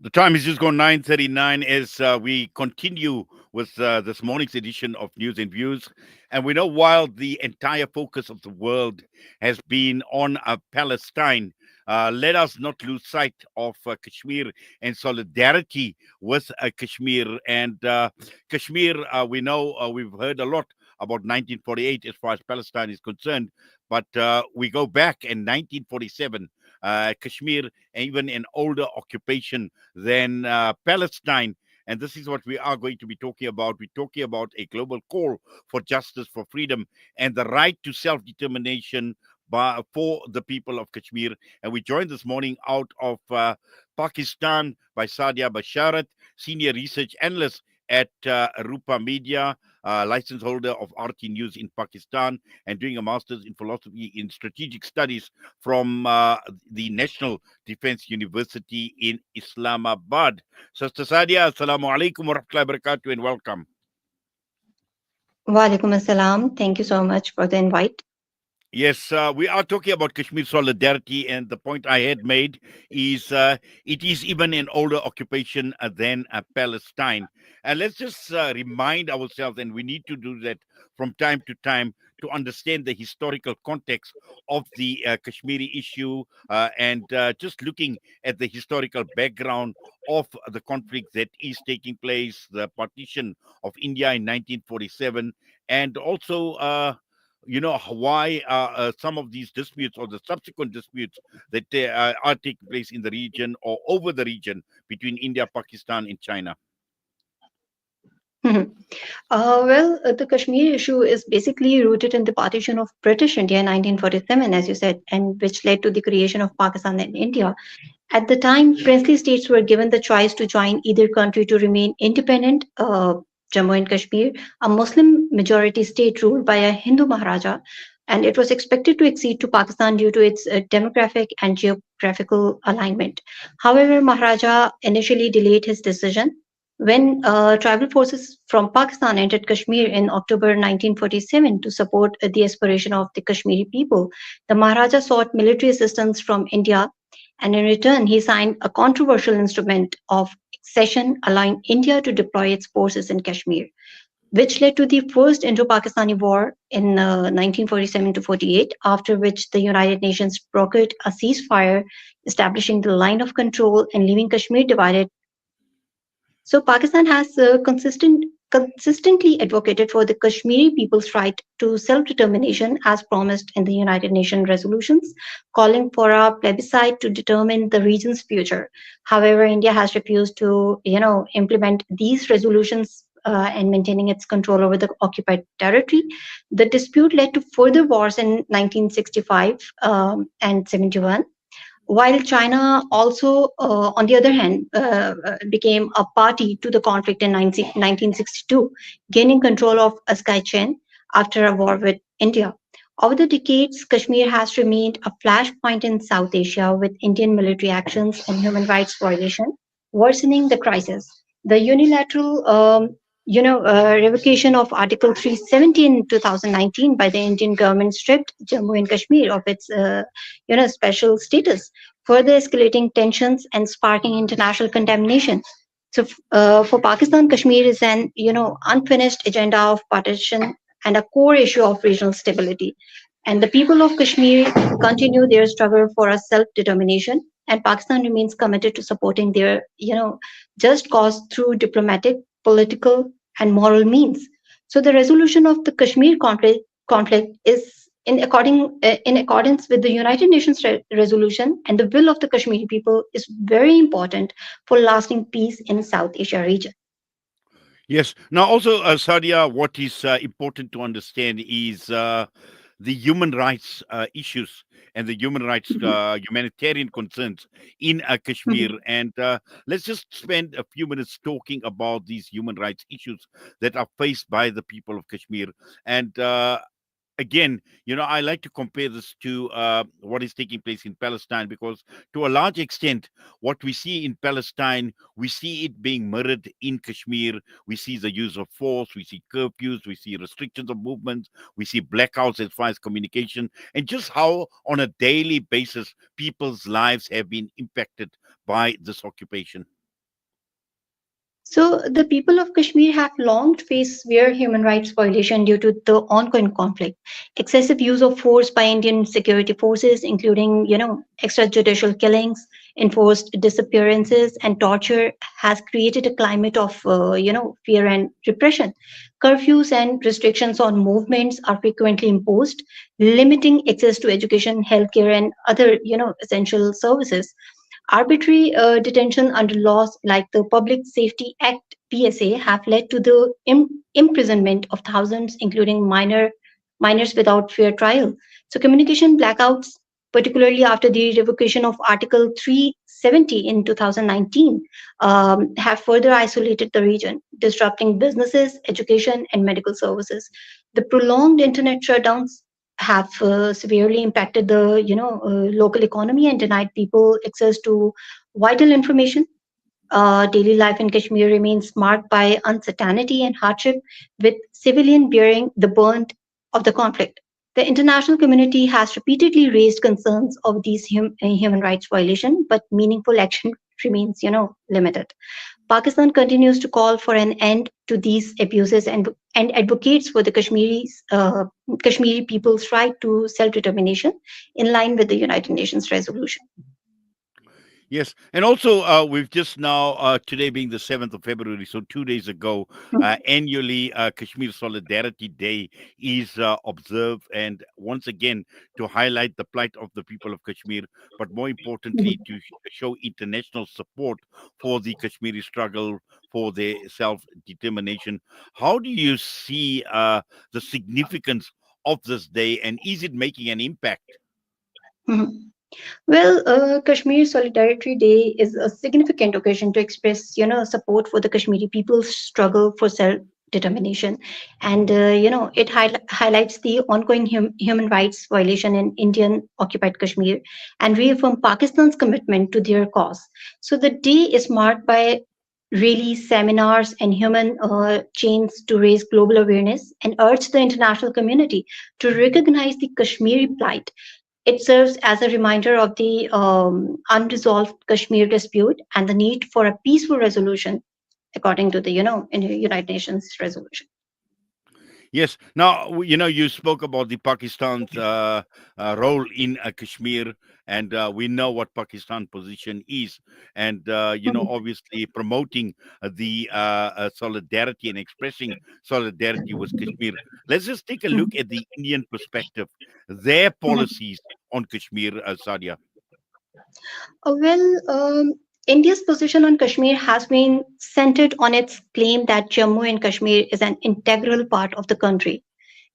The time is just gone 9:39 as we continue with this morning's edition of News and Views. And we know while the entire focus of the world has been on Palestine, let us not lose sight of Kashmir and solidarity with Kashmir. And Kashmir, we know we've heard a lot about 1948 as far as Palestine is concerned, but we go back in 1947. Kashmir, even an older occupation than Palestine. And this is what we are going to be talking about. We're talking about a global call for justice, for freedom, and the right to self determination for the people of Kashmir. And we joined this morning out of Pakistan by Sadia Basharat, senior research analyst at Rupa Media, license holder of RT News in Pakistan, and doing a master's in philosophy in strategic studies from the National Defense University in Islamabad. Sister Sadia, Assalamu alaikum wa rahmatullahi wa barakatuh, and welcome. Walaikum assalam. Thank you so much for the invite. Yes, we are talking about Kashmir solidarity, and the point I had made is it is even an older occupation than Palestine. And let's just remind ourselves, and we need to do that from time to time to understand the historical context of the Kashmiri issue and just looking at the historical background of the conflict that is taking place, the partition of India in 1947, and also. Why some of these disputes or the subsequent disputes that are taking place in the region or over the region between India, Pakistan, and China. The Kashmir issue is basically rooted in the partition of British India in 1947, as you said, and which led to the creation of Pakistan and India. At the time, princely states were given the choice to join either country to remain independent. Jammu and Kashmir, a Muslim majority state ruled by a Hindu Maharaja, and it was expected to accede to Pakistan due to its demographic and geographical alignment. However, Maharaja initially delayed his decision. When tribal forces from Pakistan entered Kashmir in October 1947 to support the aspiration of the Kashmiri people, the Maharaja sought military assistance from India, and in return, he signed a controversial instrument of accession allowing India to deploy its forces in Kashmir, which led to the First Indo-Pakistani War in 1947 to 48, after which the United Nations brokered a ceasefire, establishing the line of control and leaving Kashmir divided. So Pakistan has consistently advocated for the Kashmiri people's right to self-determination as promised in the United Nations resolutions, calling for a plebiscite to determine the region's future. However, India has refused to, implement these resolutions and maintaining its control over the occupied territory. The dispute led to further wars in 1965 and 71, while China also, on the other hand, became a party to the conflict in 1962, gaining control of Chen after a war with India. Over the decades, Kashmir has remained a flashpoint in South Asia with Indian military actions and human rights violation worsening the crisis. The unilateral revocation of Article 370 in 2019 by the Indian government stripped Jammu and Kashmir of its special status, further escalating tensions and sparking international condemnation. So, for Pakistan, Kashmir is an unfinished agenda of partition and a core issue of regional stability. And the people of Kashmir continue their struggle for a self-determination, and Pakistan remains committed to supporting their just cause through diplomatic, political, and moral means. So, the resolution of the Kashmir conflict is in accordance with the United Nations resolution, and the will of the Kashmiri people is very important for lasting peace in South Asia region. Yes. Now, also, Sadia, what is important to understand is the human rights issues and the human rights Mhm, humanitarian concerns in Kashmir. mhm, And let's just spend a few minutes talking about these human rights issues that are faced by the people of Kashmir. And again, I like to compare this to what is taking place in Palestine because, to a large extent, what we see in Palestine, we see it being mirrored in Kashmir. We see the use of force, we see curfews, we see restrictions of movement, we see blackouts as far as communication, and just how, on a daily basis, people's lives have been impacted by this occupation. So the people of Kashmir have long faced severe human rights violation due to the ongoing conflict. Excessive use of force by Indian security forces, including, extrajudicial killings, enforced disappearances, and torture, has created a climate of, fear and repression. Curfews and restrictions on movements are frequently imposed, limiting access to education, healthcare, and other, essential services. Arbitrary detention under laws like the Public Safety Act (PSA) have led to the imprisonment of thousands, including minors without fair trial. So communication blackouts, particularly after the revocation of Article 370 in 2019, have further isolated the region, disrupting businesses, education, and medical services. The prolonged internet shutdowns have severely impacted the local economy and denied people access to vital information. Daily life in Kashmir remains marked by uncertainty and hardship, with civilian bearing the brunt of the conflict. The international community has repeatedly raised concerns of these human rights violations, but meaningful action remains, limited. Pakistan continues to call for an end to these abuses and advocates for the Kashmiri people's right to self-determination in line with the United Nations resolution. Yes, and also we've just now today being the 7th of February, so 2 days ago, annually Kashmir Solidarity Day is observed, and once again to highlight the plight of the people of Kashmir, but more importantly to show international support for the Kashmiri struggle for their self determination. How do you see the significance of this day, and is it making an impact? Mhm. Well, Kashmir Solidarity Day is a significant occasion to express, support for the Kashmiri people's struggle for self-determination, and it highlights the ongoing human rights violation in Indian occupied Kashmir and reaffirm Pakistan's commitment to their cause. So the day is marked by rallies, seminars, and human chains to raise global awareness and urge the international community to recognize the Kashmiri plight. It serves as a reminder of the unresolved Kashmir dispute and the need for a peaceful resolution, according to the United Nations resolution. Yes. Now, you spoke about the Pakistan's role in Kashmir, and we know what Pakistan position is, and obviously promoting the solidarity and expressing solidarity with Kashmir. Let's just take a look at the Indian perspective, their policies on Kashmir, Sadia. Well, India's position on Kashmir has been centered on its claim that Jammu and Kashmir is an integral part of the country,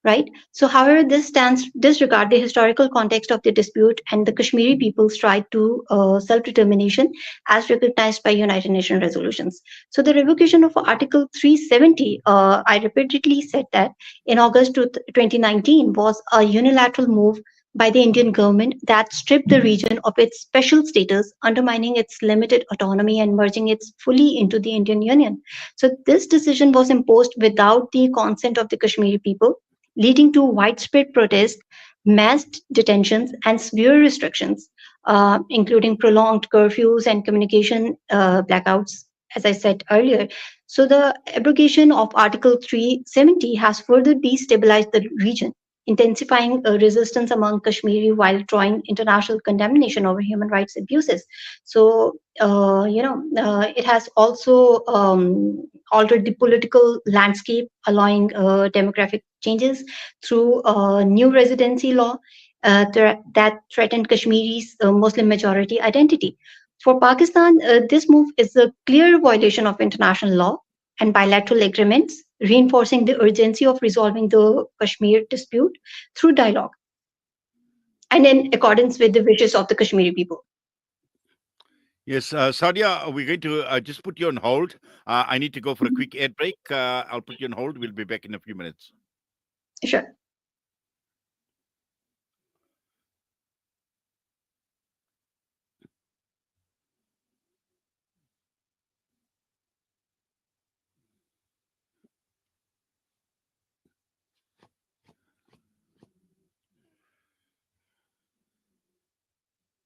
right? So, however, this stance disregard the historical context of the dispute and the Kashmiri people's right to self-determination as recognized by United Nations resolutions. So, the revocation of Article 370, I repeatedly said that in August 2019 was a unilateral move by the Indian government that stripped the region of its special status, undermining its limited autonomy and merging it fully into the Indian Union. So, this decision was imposed without the consent of the Kashmiri people, leading to widespread protests, mass detentions, and severe restrictions, including prolonged curfews and communication blackouts, as I said earlier. So, the abrogation of Article 370 has further destabilized the region, intensifying resistance among Kashmiri while drawing international condemnation over human rights abuses. So, it has also altered the political landscape, allowing demographic changes through a new residency law that threatened Kashmiri's Muslim majority identity. For Pakistan, this move is a clear violation of international law and bilateral agreements, reinforcing the urgency of resolving the Kashmir dispute through dialogue and in accordance with the wishes of the Kashmiri people. Yes, Sadia, we're going to just put you on hold. I need to go for a quick ad break. I'll put you on hold. We'll be back in a few minutes. Sure.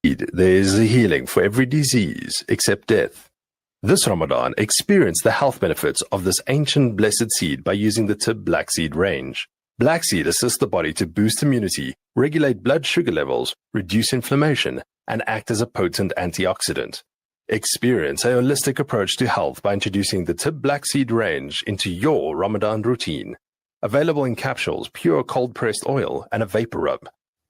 There is a healing for every disease except death. This Ramadan, experience the health benefits of this ancient blessed seed by using the Tib Black Seed range. Black seed assists the body to boost immunity, regulate blood sugar levels, reduce inflammation, and act as a potent antioxidant. Experience a holistic approach to health by introducing the Tib Black Seed range into your Ramadan routine. Available in capsules, pure cold-pressed oil, and a vapor rub.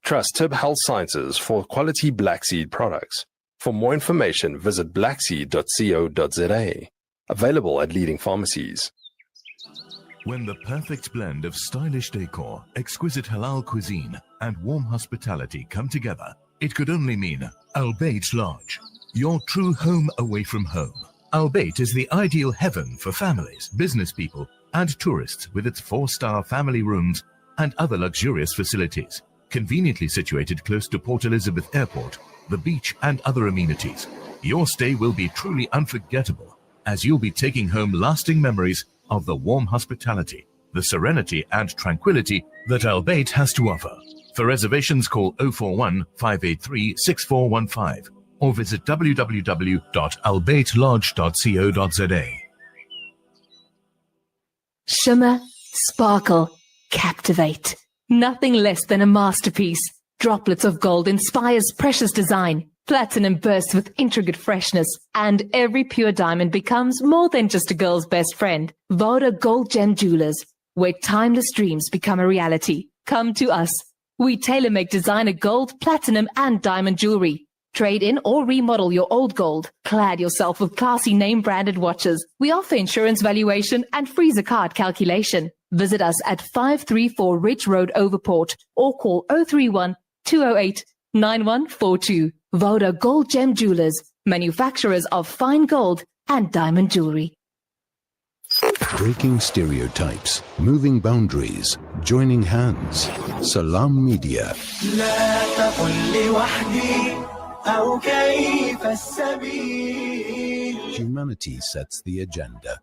Trust Tib Health Sciences for quality black seed products. For more information, visit blackseed.co.za. Available at leading pharmacies. When the perfect blend of stylish decor, exquisite halal cuisine, and warm hospitality come together, it could only mean Al Bayt Lodge, your true home away from home. Al Bayt is the ideal heaven for families, business people, and tourists with its 4-star family rooms and other luxurious facilities, conveniently situated close to Port Elizabeth Airport, the beach, and other amenities. Your stay will be truly unforgettable, as you'll be taking home lasting memories of the warm hospitality, the serenity and tranquility that Al Bayt has to offer. For reservations, call 041 583 6415 or visit www.albaytlodge.co.za. Shimmer, sparkle, captivate. Nothing less than a masterpiece. Droplets of gold inspires precious design. Platinum bursts with intricate freshness, and every pure diamond becomes more than just a girl's best friend. Voda Gold Gem Jewelers, where timeless dreams become a reality. Come to us. We tailor-make designer gold, platinum, and diamond jewelry. Trade in or remodel your old gold. Clad yourself with classy name-branded watches. We offer insurance valuation and free zakat calculation. Visit us at 534 Ridge Road, Overport, or call 031 208 9142. Voda Gold Gem Jewelers, manufacturers of fine gold and diamond jewelry. Breaking stereotypes, moving boundaries, joining hands. Salam Media. Humanity sets the agenda.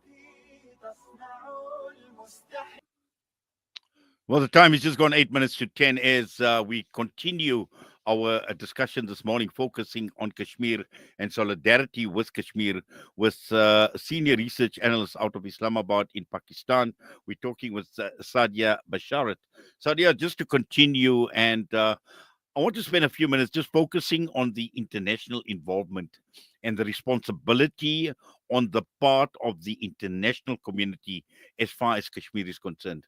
Well, the time is just gone 8 minutes to 10 as we continue our discussion this morning, focusing on Kashmir and solidarity with Kashmir, with senior research analyst out of Islamabad in Pakistan. We're talking with Sadia Basharat. Sadia, just to continue, and I want to spend a few minutes just focusing on the international involvement and the responsibility on the part of the international community as far as Kashmir is concerned.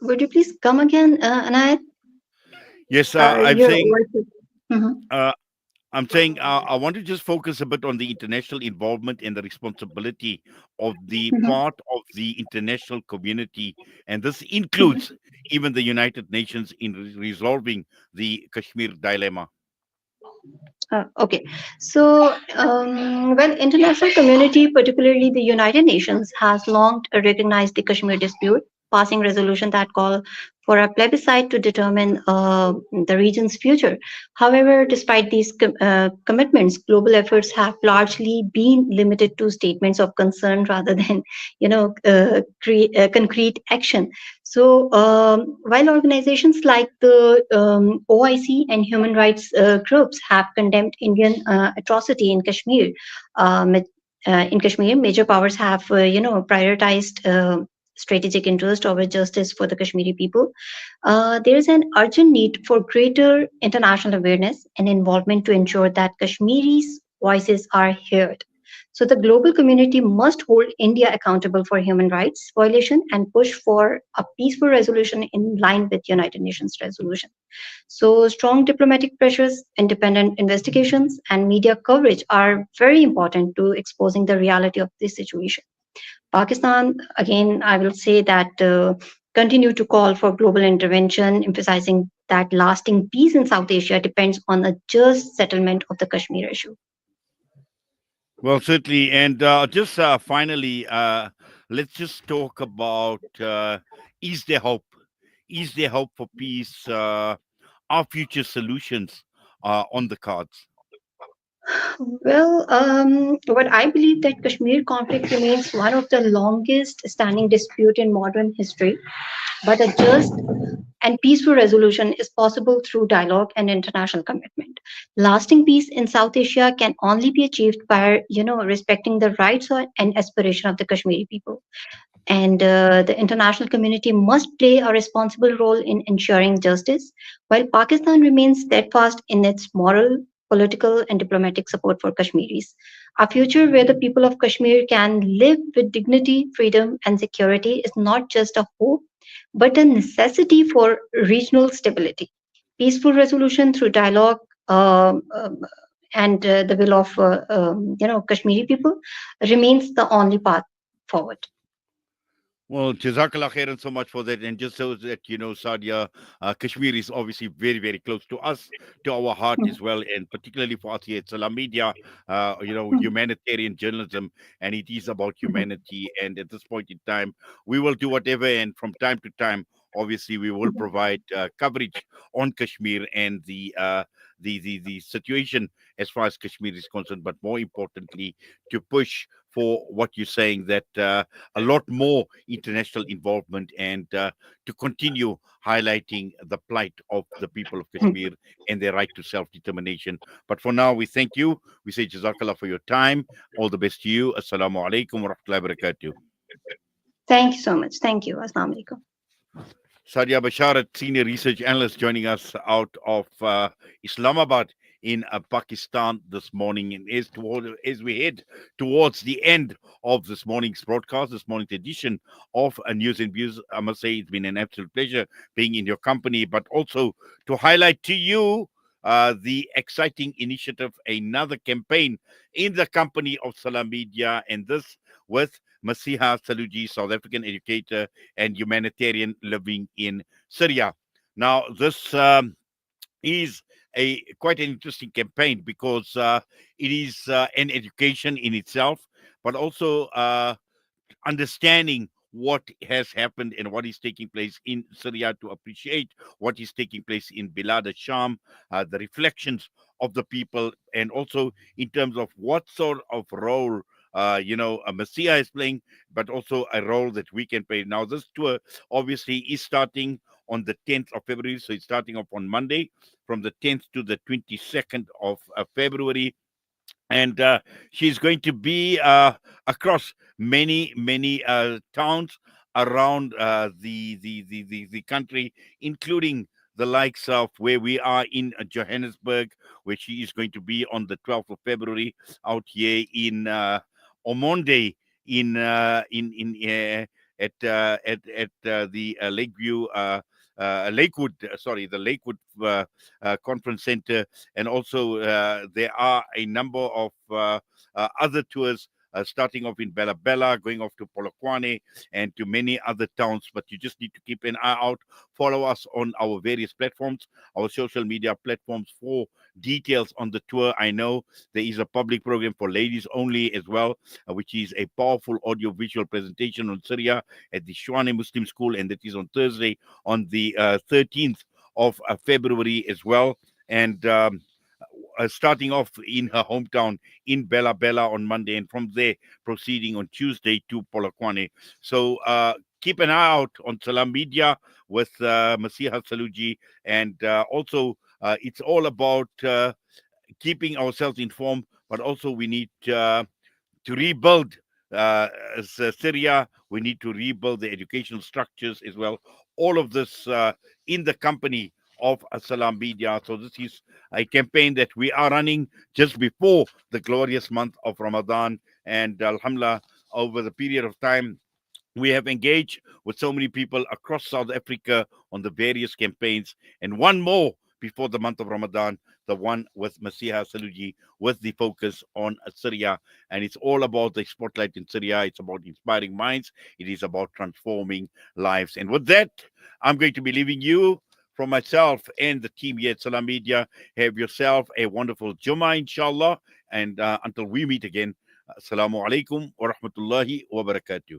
Would you please come again, Anayat? Yes, Your voice is... Mhm. I'm saying I want to just focus a bit on the international involvement and the responsibility of the Mhm. part of the international community, and this includes even the United Nations in resolving the Kashmir dilemma. Okay, so well, international community, particularly the United Nations, has long recognized the Kashmir dispute, passing resolution that call for a plebiscite to determine the region's future. However, despite these commitments, global efforts have largely been limited to statements of concern rather than, concrete action. So, while organizations like the OIC and human rights groups have condemned Indian atrocity uh, in Kashmir, major powers have, prioritized strategic interest over justice for the Kashmiri people. There is an urgent need for greater international awareness and involvement to ensure that Kashmiris' voices are heard. So the global community must hold India accountable for human rights violation and push for a peaceful resolution in line with United Nations resolution. So strong diplomatic pressures, independent investigations, and media coverage are very important to exposing the reality of this situation. Pakistan, again, I will say that continue to call for global intervention, emphasizing that lasting peace in South Asia depends on a just settlement of the Kashmir issue. Well, certainly, and just finally, let's just talk about is there hope? Is there hope for peace? Are future solutions on the cards? Well, what I believe that Kashmir conflict remains one of the longest standing dispute in modern history, but a just and peaceful resolution is possible through dialogue and international commitment. Lasting peace in South Asia can only be achieved by, respecting the rights and aspiration of the Kashmiri people. And the international community must play a responsible role in ensuring justice, while Pakistan remains steadfast in its moral, political, and diplomatic support for Kashmiris. A future where the people of Kashmir can live with dignity, freedom, and security is not just a hope, but a necessity for regional stability. Peaceful resolution through dialogue. And the will of Kashmiri people remains the only path forward. Well, Jazakallah khairan so much for that. And just so that you know, Sadia, Kashmir is obviously very, very close to us, to our heart as well, and particularly for us here at Salam Media, humanitarian journalism, and it is about humanity. And at this point in time, we will do whatever, and from time to time, obviously, we will provide coverage on Kashmir and the situation as far as Kashmir is concerned, but more importantly, to push for what you're saying, that a lot more international involvement, and to continue highlighting the plight of the people of Kashmir and their right to self-determination. But for now, we thank you. We say Jazakallah for your time. All the best to you. Assalamu alaikum wa rahmatullahi wa barakatuh. Thank you so much. Thank you. Assalamu alaikum. Sadia Basharat, senior research analyst, joining us out of Islamabad in Pakistan this morning. And as we head towards the end of this morning's broadcast, this morning's edition of News and Views, I must say it's been an absolute pleasure being in your company, but also to highlight to you the exciting initiative, another campaign in the company of Salam Media, and this with Masiha Saluji, South African educator and humanitarian living in Syria. Now, this is a quite an interesting campaign because it is an education in itself, but also understanding what has happened and what is taking place in Syria, to appreciate what is taking place in Bilad al-Sham, the reflections of the people, and also in terms of what sort of role a Messiah is playing, but also a role that we can play. Now, this tour obviously is starting on the 10th of February, so it's starting off on Monday from the 10th to the 22nd of February, and she's going to be across many towns around the country, including the likes of where we are in Johannesburg, where she is going to be on the 12th of February, out here in Omonde, at the Lakeview. Lakewood, sorry, the Lakewood Conference Center, and also there are a number of other tours starting off in Bella Bella, going off to Polokwane and to many other towns. But you just need to keep an eye out. Follow us on our various platforms, our social media platforms, for details on the tour. I know there is a public program for ladies only as well, which is a powerful audio-visual presentation on Syria at the Shwane Muslim School, and that is on Thursday, on the 13th of February as well. And starting off in her hometown in Bella Bella on Monday, and from there proceeding on Tuesday to Polokwane. So keep an eye out on Salam Media with Masiha Saluji, and also it's all about keeping ourselves informed, but also we need to rebuild Syria. We need to rebuild the educational structures as well. All of this in the company of Salam Media. So this is a campaign that we are running just before the glorious month of Ramadan. And Alhamdulillah, over the period of time, we have engaged with so many people across South Africa on the various campaigns, and one more before the month of Ramadan, the one with Masiha Saluji, with the focus on Syria. And it's all about the spotlight in Syria. It's about inspiring minds. It is about transforming lives. And with that, I'm going to be leaving you. From myself and the team here at Salam Media, have yourself a wonderful Jummah, inshallah. And until we meet again, Assalamu alaikum wa rahmatullahi wa barakatuh.